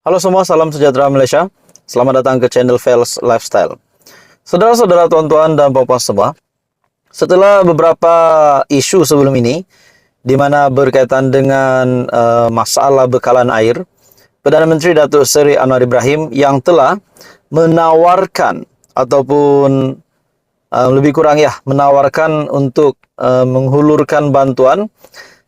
Halo semua, salam sejahtera Malaysia. Selamat datang ke channel Fels Lifestyle. Saudara-saudara, tuan-tuan dan puan-puan semua, setelah beberapa isu sebelum ini, di mana berkaitan dengan masalah bekalan air, Perdana Menteri Datuk Seri Anwar Ibrahim yang telah menawarkan ataupun lebih kurang menawarkan untuk menghulurkan bantuan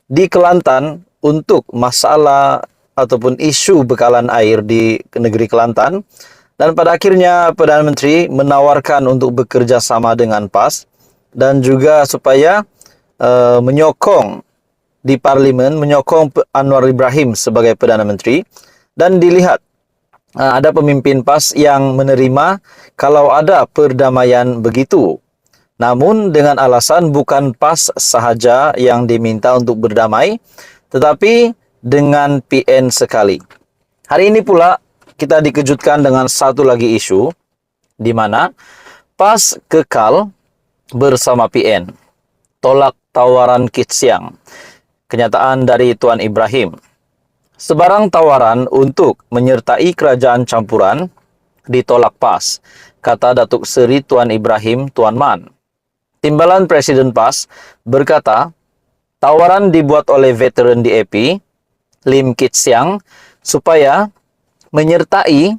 di Kelantan untuk masalah ataupun isu bekalan air di negeri Kelantan. Dan pada akhirnya Perdana Menteri menawarkan untuk bekerja sama dengan PAS dan juga supaya menyokong di Parlimen, menyokong Anwar Ibrahim sebagai Perdana Menteri. Dan dilihat ada pemimpin PAS yang menerima kalau ada perdamaian begitu. Namun dengan alasan bukan PAS sahaja yang diminta untuk berdamai, tetapi dengan PN sekali. Hari ini pula kita dikejutkan dengan satu lagi isu di mana PAS kekal bersama PN. Tolak tawaran Kit Siang. Kenyataan dari Tuan Ibrahim. Sebarang tawaran untuk menyertai kerajaan campuran ditolak PAS, kata Datuk Seri Tuan Ibrahim Tuan Man. Timbalan Presiden PAS berkata, tawaran dibuat oleh veteran DAP, Lim Kit Siang, supaya menyertai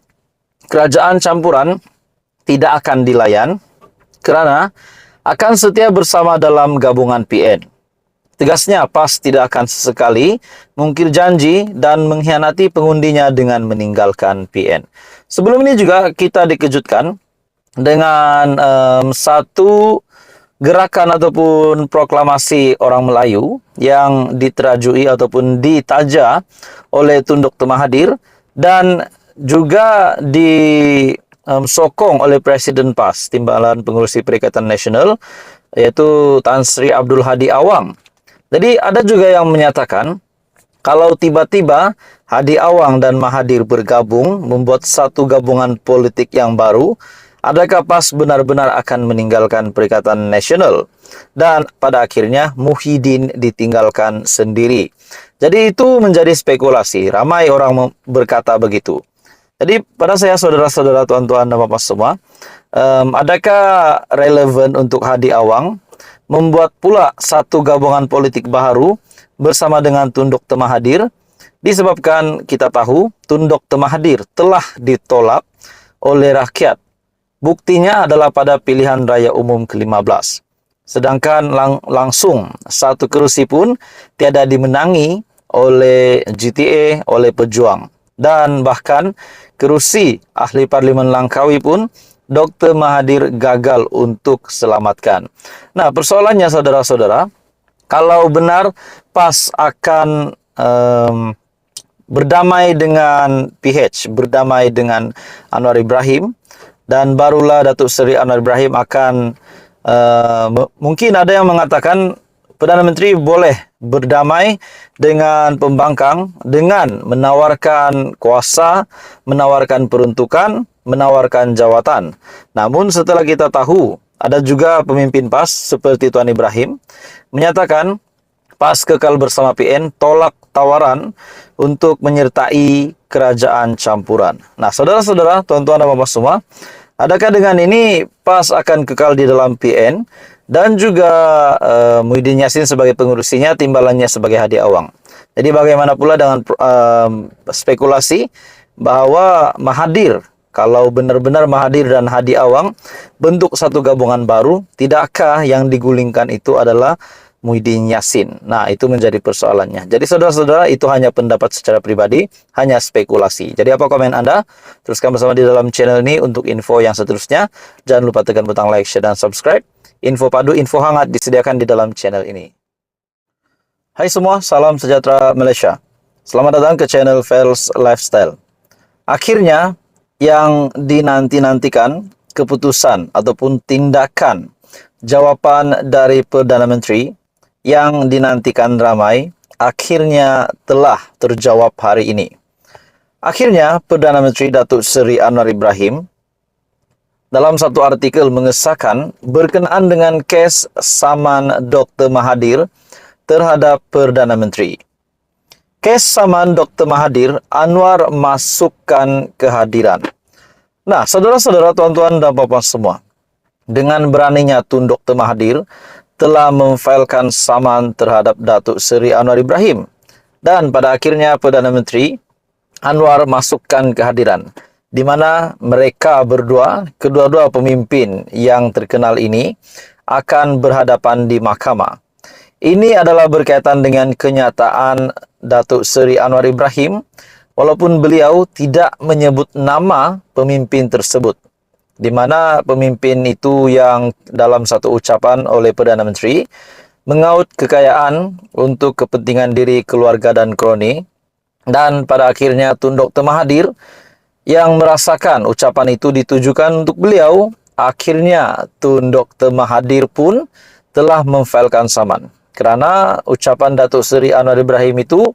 kerajaan campuran tidak akan dilayan kerana akan setia bersama dalam gabungan PN. Tegasnya, PAS tidak akan sesekali mungkir janji dan mengkhianati pengundinya dengan meninggalkan PN. Sebelum ini juga kita dikejutkan dengan satu gerakan ataupun proklamasi orang Melayu yang diterajui ataupun ditaja oleh Tun Dr. Mahathir dan juga disokong oleh Presiden PAS, Timbalan Pengurusi Perikatan Nasional, yaitu Tan Sri Abdul Hadi Awang. Jadi ada juga yang menyatakan kalau tiba-tiba Hadi Awang dan Mahathir bergabung membuat satu gabungan politik yang baru, adakah PAS benar-benar akan meninggalkan Perikatan Nasional? Dan pada akhirnya Muhyiddin ditinggalkan sendiri. Jadi itu menjadi spekulasi. Ramai orang berkata begitu. Jadi pada saya, saudara-saudara, tuan-tuan dan bapak semua, adakah relevan untuk Hadi Awang membuat pula satu gabungan politik baru bersama dengan Tun Dr. Mahathir? Disebabkan kita tahu Tun Dr. Mahathir telah ditolak oleh rakyat. Buktinya adalah pada pilihan raya umum ke-15. Sedangkan langsung satu kerusi pun tiada dimenangi oleh GTA, oleh Pejuang. Dan bahkan kerusi ahli Parlimen Langkawi pun Dr. Mahathir gagal untuk selamatkan. Nah, persoalannya saudara-saudara, kalau benar PAS akan berdamai dengan PH, berdamai dengan Anwar Ibrahim, dan barulah Datuk Seri Anwar Ibrahim akan mungkin ada yang mengatakan Perdana Menteri boleh berdamai dengan pembangkang dengan menawarkan kuasa, menawarkan peruntukan, menawarkan jawatan. Namun setelah kita tahu ada juga pemimpin PAS seperti Tuan Ibrahim menyatakan PAS kekal bersama PN, tolak tawaran untuk menyertai kerajaan campuran. Nah, saudara-saudara, tuan-tuan dan bapak semua, adakah dengan ini PAS akan kekal di dalam PN dan juga Muhyiddin Yassin sebagai pengurusinya, timbalannya sebagai Hadi Awang? Jadi bagaimana pula dengan spekulasi bahwa Mahathir, kalau benar-benar Mahathir dan Hadi Awang bentuk satu gabungan baru, tidakkah yang digulingkan itu adalah Muhyiddin Yassin? Nah, itu menjadi persoalannya. Jadi saudara-saudara, itu hanya pendapat secara pribadi, hanya spekulasi. Jadi apa komen Anda? Teruskan bersama di dalam channel ini untuk info yang seterusnya. Jangan lupa tekan butang like, share, dan subscribe. Info padu, info hangat disediakan di dalam channel ini. Hai semua, salam sejahtera Malaysia. Selamat datang ke channel Fels Lifestyle. Akhirnya, yang dinanti-nantikan keputusan ataupun tindakan jawapan dari Perdana Menteri yang dinantikan ramai akhirnya telah terjawab hari ini. Akhirnya Perdana Menteri Datuk Seri Anwar Ibrahim dalam satu artikel mengesahkan berkenaan dengan kes saman Dr. Mahathir terhadap Perdana Menteri. Kes saman Dr. Mahathir, Anwar masukkan kehadiran. Nah, saudara-saudara, tuan-tuan dan puan-puan semua, dengan beraninya Tun Dr. Mahathir telah memfailkan saman terhadap Datuk Seri Anwar Ibrahim. Dan pada akhirnya Perdana Menteri Anwar masukkan kehadiran, di mana mereka berdua, kedua-dua pemimpin yang terkenal ini, akan berhadapan di mahkamah. Ini adalah berkaitan dengan kenyataan Datuk Seri Anwar Ibrahim, walaupun beliau tidak menyebut nama pemimpin tersebut, di mana pemimpin itu yang dalam satu ucapan oleh Perdana Menteri mengaut kekayaan untuk kepentingan diri, keluarga dan kroni, dan pada akhirnya Tun Dr. Mahathir yang merasakan ucapan itu ditujukan untuk beliau. Akhirnya Tun Dr. Mahathir pun telah memfailkan saman, kerana ucapan Datuk Seri Anwar Ibrahim itu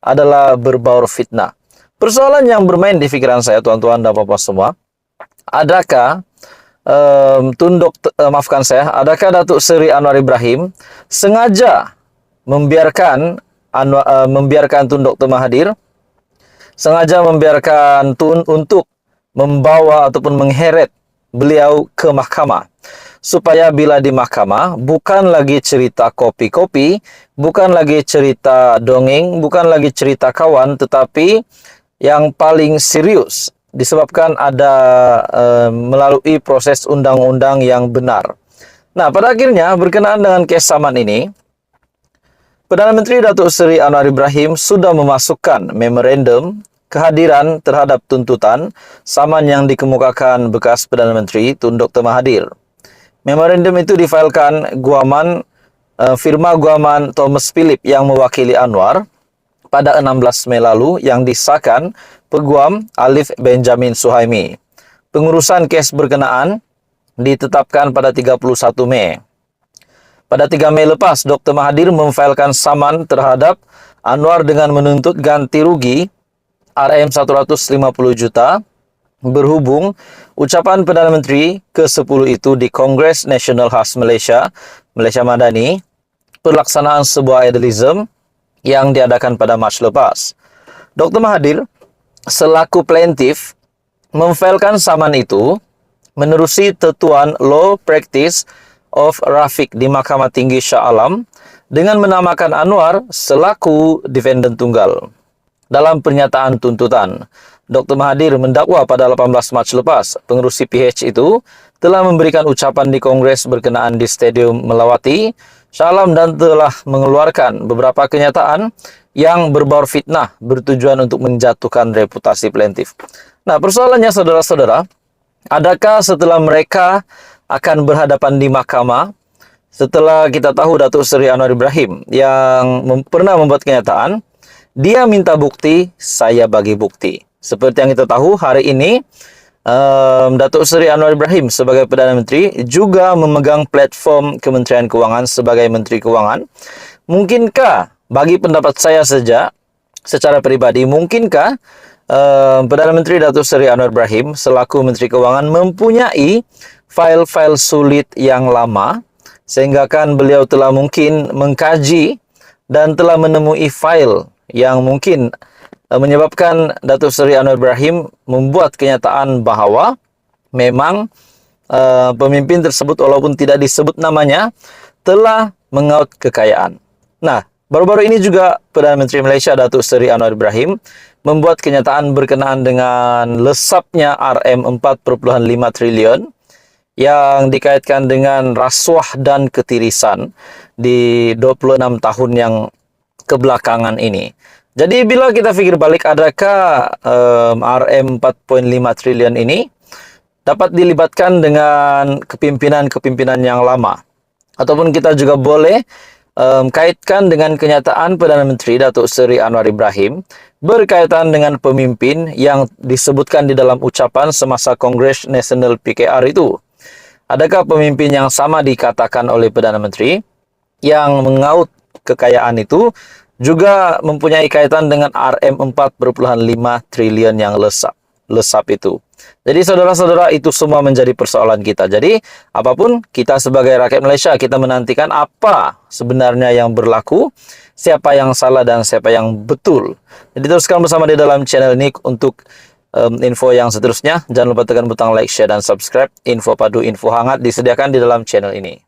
adalah berbaur fitnah. Persoalan yang bermain di fikiran saya, tuan-tuan dan puan-puan semua, adakah adakah Datuk Seri Anwar Ibrahim sengaja membiarkan Tun Dr. Mahathir, sengaja membiarkan Tun untuk membawa ataupun mengheret beliau ke mahkamah, supaya bila di mahkamah bukan lagi cerita kopi-kopi, bukan lagi cerita dongeng, bukan lagi cerita kawan, tetapi yang paling serius disebabkan ada melalui proses undang-undang yang benar. Nah, pada akhirnya berkenaan dengan kes saman ini, Perdana Menteri Datuk Seri Anwar Ibrahim sudah memasukkan memorandum kehadiran terhadap tuntutan saman yang dikemukakan bekas Perdana Menteri Tun Dr. Mahathir. Memorandum itu difailkan firma guaman Thomas Philip yang mewakili Anwar pada 16 Mei lalu, yang disahkan Peguam Alif Benjamin Suhaimi. Pengurusan kes berkenaan ditetapkan pada 31 Mei. Pada 3 Mei lepas, Dr. Mahathir memfailkan saman terhadap Anwar dengan menuntut ganti rugi RM150 juta berhubung ucapan Perdana Menteri ke-10 itu di Kongres Nasional Khas Malaysia, Malaysia Madani, pelaksanaan sebuah idealism yang diadakan pada Mac lepas. Dr. Mahathir selaku plaintiff memfailkan saman itu menerusi Tetuan Law Practice of Rafiq di Mahkamah Tinggi Shah Alam dengan menamakan Anwar selaku defendant tunggal. Dalam pernyataan tuntutan, Dr. Mahathir mendakwa pada 18 Mac lepas, pengerusi PH itu telah memberikan ucapan di Kongres berkenaan di Stadium Melawati, Shah Alam, dan telah mengeluarkan beberapa kenyataan yang berbaur fitnah bertujuan untuk menjatuhkan reputasi plaintiff. Nah, persoalannya saudara-saudara, adakah setelah mereka akan berhadapan di mahkamah, setelah kita tahu Datuk Seri Anwar Ibrahim yang pernah membuat kenyataan, dia minta bukti, saya bagi bukti. Seperti yang kita tahu, hari ini Datuk Seri Anwar Ibrahim sebagai Perdana Menteri juga memegang platform Kementerian Kewangan sebagai Menteri Kewangan. Mungkinkah, bagi pendapat saya saja, secara pribadi, mungkinkah Perdana Menteri Datuk Seri Anwar Ibrahim selaku Menteri Kewangan mempunyai file-file sulit yang lama, sehingga kan beliau telah mungkin mengkaji dan telah menemui file yang mungkin menyebabkan Datuk Seri Anwar Ibrahim membuat kenyataan bahawa memang pemimpin tersebut, walaupun tidak disebut namanya, telah mengaut kekayaan. Nah, baru-baru ini juga Perdana Menteri Malaysia Datuk Seri Anwar Ibrahim membuat kenyataan berkenaan dengan lesapnya RM4.5 triliun yang dikaitkan dengan rasuah dan ketirisan di 26 tahun yang kebelakangan ini. Jadi bila kita fikir balik, adakah RM4.5 triliun ini dapat dilibatkan dengan kepimpinan-kepimpinan yang lama? Ataupun kita juga boleh kaitkan dengan kenyataan Perdana Menteri Datuk Seri Anwar Ibrahim berkaitan dengan pemimpin yang disebutkan di dalam ucapan semasa Kongres Nasional PKR itu. Adakah pemimpin yang sama dikatakan oleh Perdana Menteri yang mengaut kekayaan itu juga mempunyai kaitan dengan RM4.5 triliun yang lesap itu? Jadi saudara-saudara, itu semua menjadi persoalan kita. Jadi apapun, kita sebagai rakyat Malaysia, kita menantikan apa sebenarnya yang berlaku, siapa yang salah dan siapa yang betul. Jadi teruskan bersama di dalam channel ini untuk info yang seterusnya. Jangan lupa tekan butang like, share, dan subscribe. Info padu, info hangat disediakan di dalam channel ini.